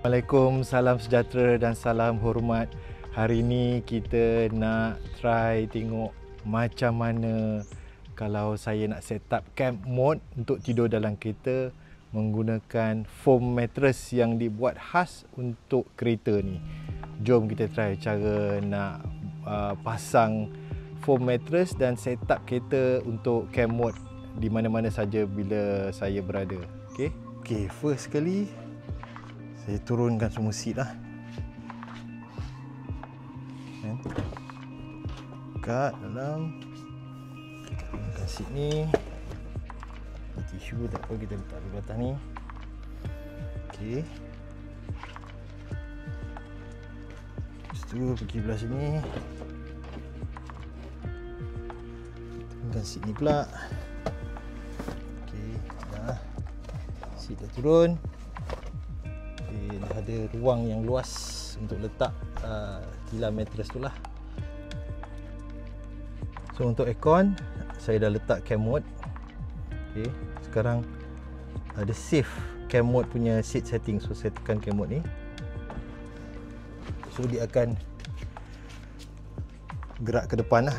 Assalamualaikum, salam sejahtera dan salam hormat. Hari ni kita nak try tengok macam mana kalau saya nak set up camp mode untuk tidur dalam kereta menggunakan foam mattress yang dibuat khas untuk kereta ni. Jom kita try cara nak pasang foam mattress dan set up kereta untuk camp mode di mana-mana saja bila saya berada. Okey, first sekali saya turunkan semua seat lah. Buka dalam. Turunkan seat ni. Tisu tak apa, kita letak di atas ni. Okey. Lepas tu pergi belah sini. Turunkan seat ni pula. Okey, dah. Seat dah turun. Dah ada ruang yang luas untuk letak tilam mattress tu lah. So untuk aircon saya dah letak cam mode. Okay, sekarang ada save cam mode punya seat setting. So saya tekan cam mode ni, so dia akan gerak ke depan lah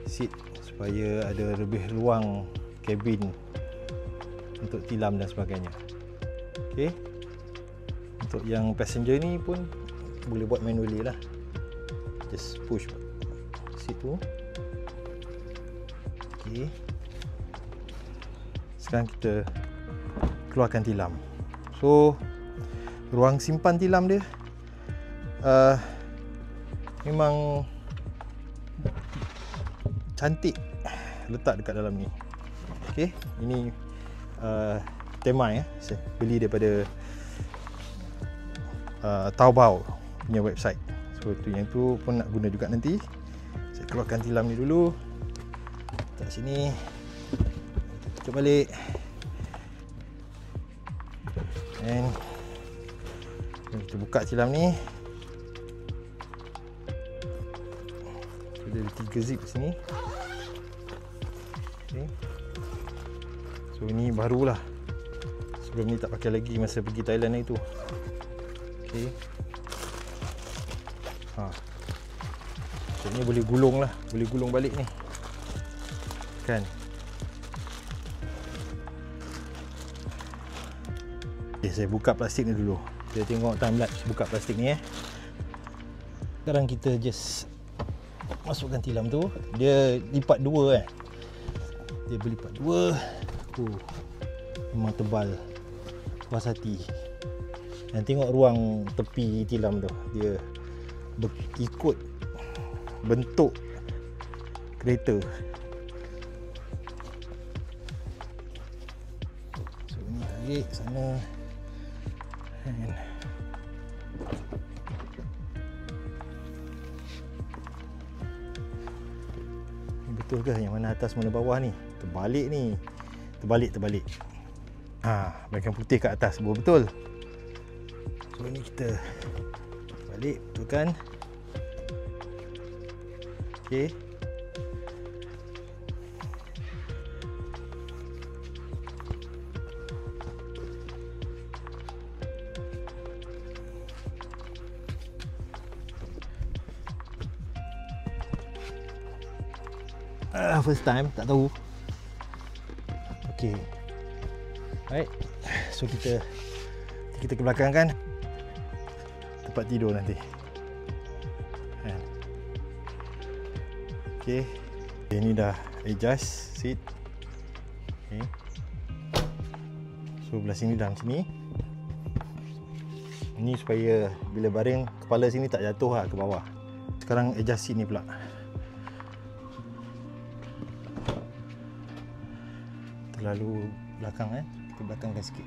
seat supaya ada lebih ruang kabin untuk tilam dan sebagainya. Okay, untuk yang passenger ni pun boleh buat manually lah. Just push situ. Okey. Sekarang kita keluarkan tilam. So ruang simpan tilam dia memang cantik letak dekat dalam ni. Okey, ini Tema saya beli daripada Taobao punya website. So yang tu pun nak guna juga nanti. Saya keluarkan tilam ni dulu. Letak sini. Tutup balik. And kita buka tilam ni. Ada 3 zip sini. Okay. So ini barulah. Sebelum ni tak pakai lagi masa pergi Thailand itu. Okay. Ni boleh gulung lah, boleh gulung balik ni kan. Okay, saya buka plastik ni dulu. Kita tengok timelapse buka plastik ni. Sekarang kita just masukkan tilam tu. Dia lipat dua dia berlipat dua. Memang tebal, puas hati. Dan tengok ruang tepi tilam tu, dia ikut bentuk kereta. So ni tarik sana. Betul ke yang mana atas mana bawah ni? Terbalik ni. Terbalik. Bahagian putih kat atas, betul. So ni kita balik, betulkan. Okey. First time, tak tahu. Okey. Baik. So kita ke belakang kan. Tempat tidur nanti. Okey. Ini dah adjust seat. Okey. So belah sini dalam sini. Ini supaya bila baring kepala sini tak jatuh lah ke bawah. Sekarang adjust seat ni pula. Terlalu belakang kita belakangkan sikit.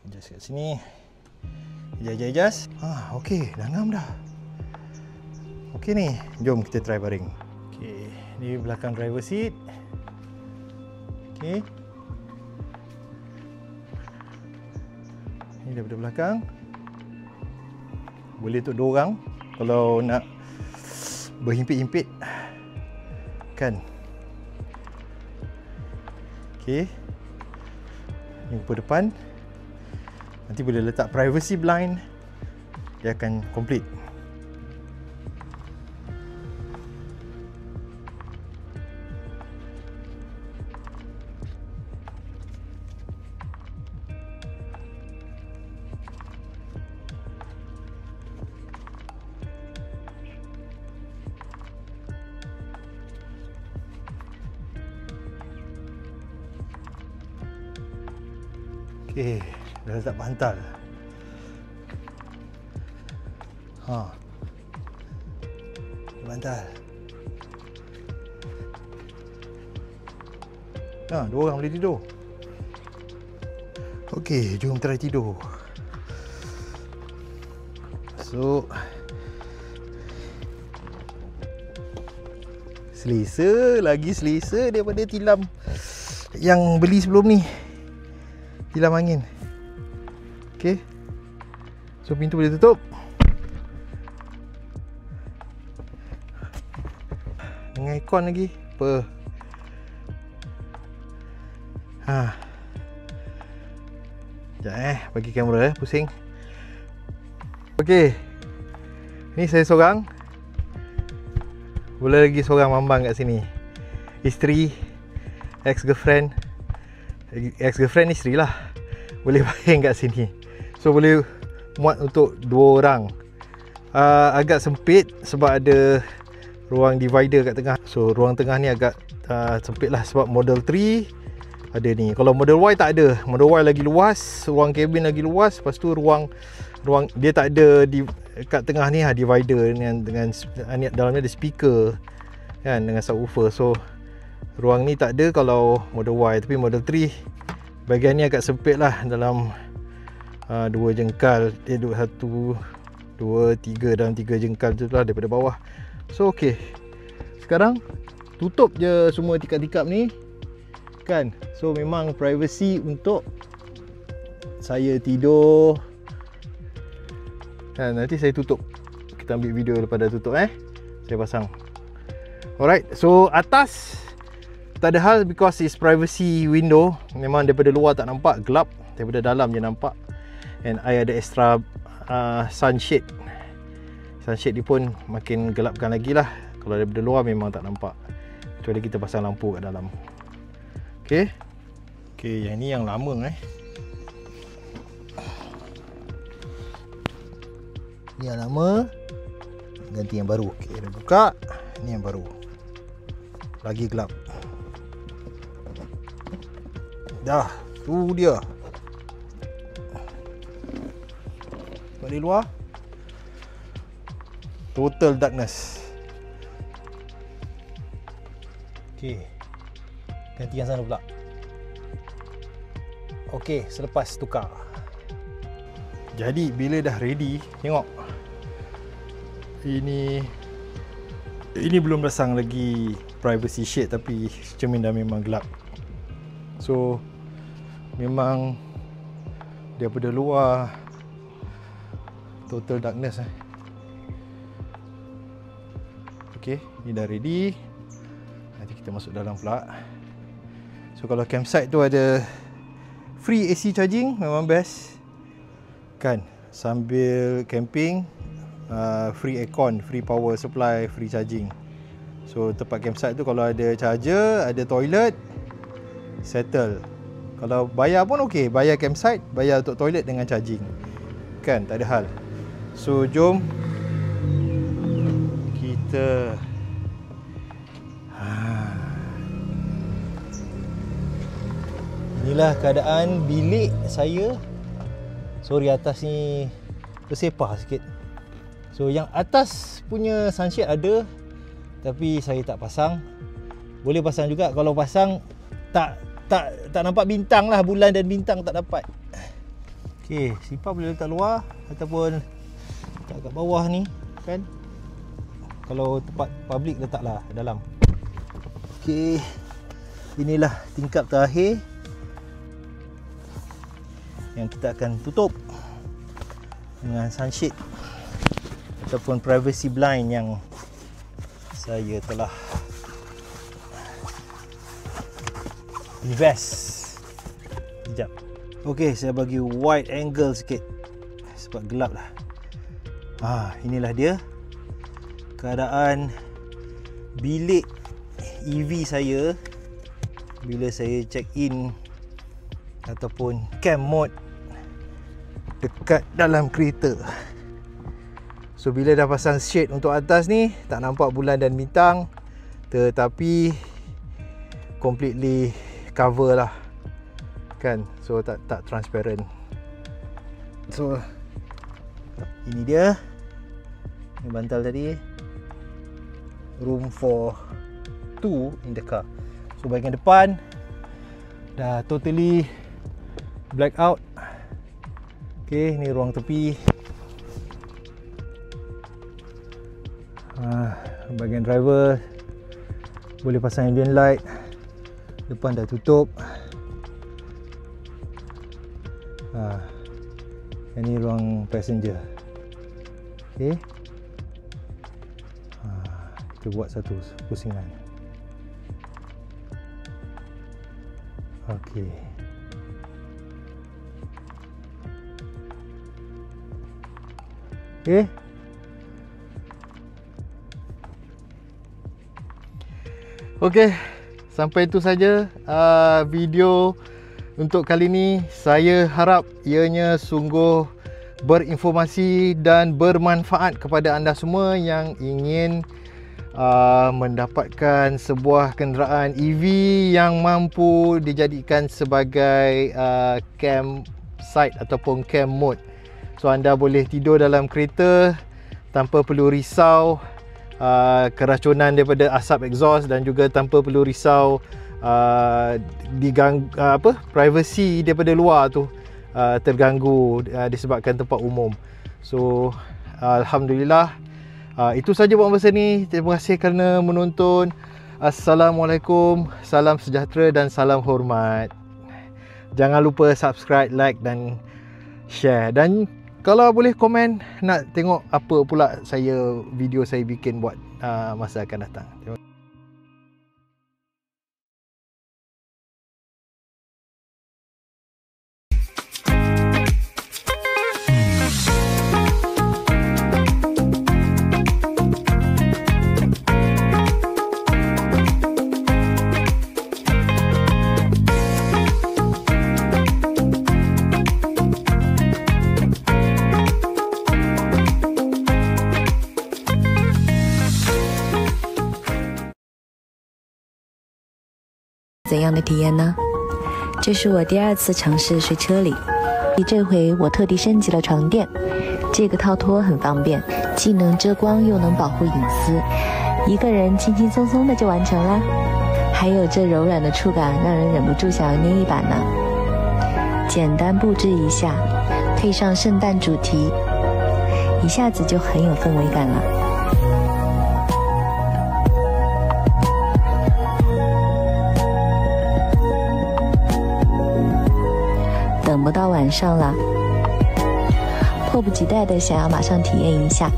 Adjust kat sini. Adjust. Okey, dah ngam dah. Okey ni, jom kita try baring. Okey, ni belakang driver seat. Okey. Ni daripada belakang. Boleh untuk 2 orang kalau nak berhimpit-himpit. Kan? Okey. Ni rupa depan. Nanti bila letak privacy blind, dia akan complete. Okey, dah letak bantal. Bantal. Dua orang boleh tidur. Okey, jom try tidur. So, selesa, lagi selesa daripada tilam yang beli sebelum ni. Tilam angin. Okey. So pintu boleh tutup. Dengan aircon lagi. Apa? Sekejap bagi kamera pusing. Okey. Ni saya seorang. Boleh lagi seorang mambang kat sini. Isteri, ex-girlfriend. Ex-girlfriend isteri lah. Boleh baring kat sini. So boleh muat untuk 2 orang. Agak sempit sebab ada ruang divider kat tengah. So ruang tengah ni agak sempit lah sebab Model 3 ada ni. Kalau Model Y tak ada. Model Y lagi luas, ruang kabin lagi luas. Lepas tu ruang dia tak ada di kat tengah ni divider dengan dalamnya ada speaker kan, dengan subwoofer. So ruang ni tak ada kalau Model Y. Tapi Model 3 bahagian ni agak sempit lah, dalam 2 jengkal. 1, 2, 3, dalam 3 jengkal tu lah daripada bawah. So okey, sekarang tutup je semua tikap-tikap ni kan. So memang privacy untuk saya tidur kan. Nanti saya tutup, kita ambil video lepas dah tutup saya pasang. Alright, so atas tak ada hal because it's privacy window. Memang daripada luar tak nampak, gelap. Daripada dalam je nampak. And I ada extra sunshade. Sunshade ni pun makin gelapkan lagi lah. Kalau daripada luar memang tak nampak, kecuali kita pasang lampu kat dalam. Okay. Okay, yang ni yang lama Ni yang lama, ganti yang baru. Okay, dah buka. Ni yang baru. Lagi gelap. Dah, tu dia. Balik luar, total darkness. Okey, ganti yang sana pula. Okey, selepas tukar. Jadi bila dah ready, tengok. Ini belum pasang lagi privacy shade, tapi cermin dah memang gelap. So memang daripada luar total darkness Okey, ni dah ready. Nanti kita masuk dalam pula. So kalau campsite tu ada free AC charging, memang best kan. Sambil camping, free aircon, free power supply, free charging. So tempat campsite tu kalau ada charger, ada toilet, settle. Kalau bayar pun okey, bayar campsite, bayar untuk toilet dengan charging kan, tak ada hal. So jom kita inilah keadaan bilik saya. Sorry, atas ni bersepah sikit. So yang atas punya sunshade ada, tapi saya tak pasang. Boleh pasang juga. Kalau pasang tak nampak bintang lah, bulan dan bintang tak dapat. Okey, sipar boleh letak luar ataupun letak kat bawah ni kan. Kalau tempat public letaklah dalam. Okey, inilah tingkap terakhir yang kita akan tutup dengan sunshade ataupun privacy blind yang saya telah invest. Sekejap. Okey, saya bagi wide angle sikit sebab gelap lah. Inilah dia keadaan bilik EV saya bila saya check in ataupun camp mode dekat dalam kereta. So bila dah pasang shade untuk atas ni, tak nampak bulan dan bintang, tetapi completely cover lah kan, so tak transparent. So ini dia, ini bantal tadi, room for 2 in the car. So bahagian depan dah totally black out. Okay, ni ruang tepi. Bahagian driver boleh pasang ambient light, depan dah tutup. Ini ruang passenger. Okay, kita buat satu pusingan. Okay, okay. Okey, sampai itu saja video untuk kali ini. Saya harap ianya sungguh berinformasi dan bermanfaat kepada anda semua yang ingin mendapatkan sebuah kenderaan EV yang mampu dijadikan sebagai campsite ataupun camp mode. So anda boleh tidur dalam kereta tanpa perlu risau keracunan daripada asap exhaust, dan juga tanpa perlu risau privacy daripada luar tu terganggu disebabkan tempat umum. So alhamdulillah, itu saja buat masa ni. Terima kasih kerana menonton. Assalamualaikum, salam sejahtera dan salam hormat. Jangan lupa subscribe, like dan share, dan kalau boleh komen nak tengok apa pula video saya bikin buat masa akan datang. Terima kasih. 怎样的体验呢？这是我第2次尝试睡车里，这回我特地升级了床垫，这个套托很方便，既能遮光又能保护隐私，一个人轻轻松松的就完成了。还有这柔软的触感，让人忍不住想要捏一把呢。简单布置一下，配上圣诞主题，一下子就很有氛围感了。 等不到晚上了，迫不及待的想要马上体验一下。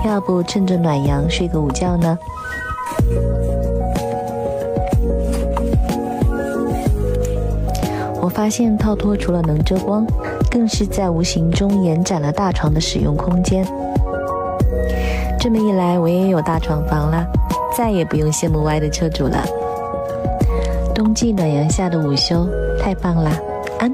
要不趁着暖阳睡个午觉呢？我发现套托除了能遮光，更是在无形中延展了大床的使用空间。这么一来，我也有大床房了，再也不用羡慕歪的车主了。 冬季暖阳下的午休，太棒啦！安。